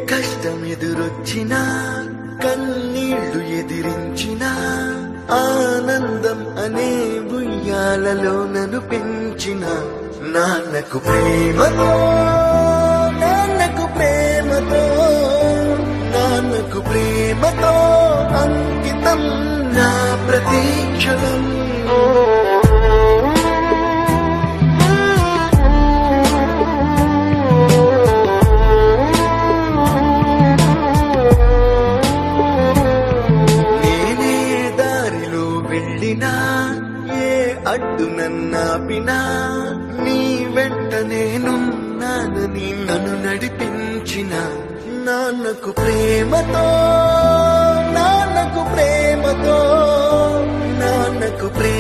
కష్టం ఎదురొచ్చినా కన్నీళ్లు ఎదిరించినా ఆనందం అనే ఉయ్యాలలో నన్ను పెంచిన నాన్నకు ప్రేమతో నాన్నకు ప్రేమతో నాన్నకు ప్రేమతో అంకితం నా ప్రతీక్షణం. ఏ అడ్డు నన్నాపినా నీ వెంట నేనున్నానని నన్ను నడిపించిన నాన్నకు ప్రేమతో నాన్నకు ప్రేమతో నాన్నకు ప్రేమ.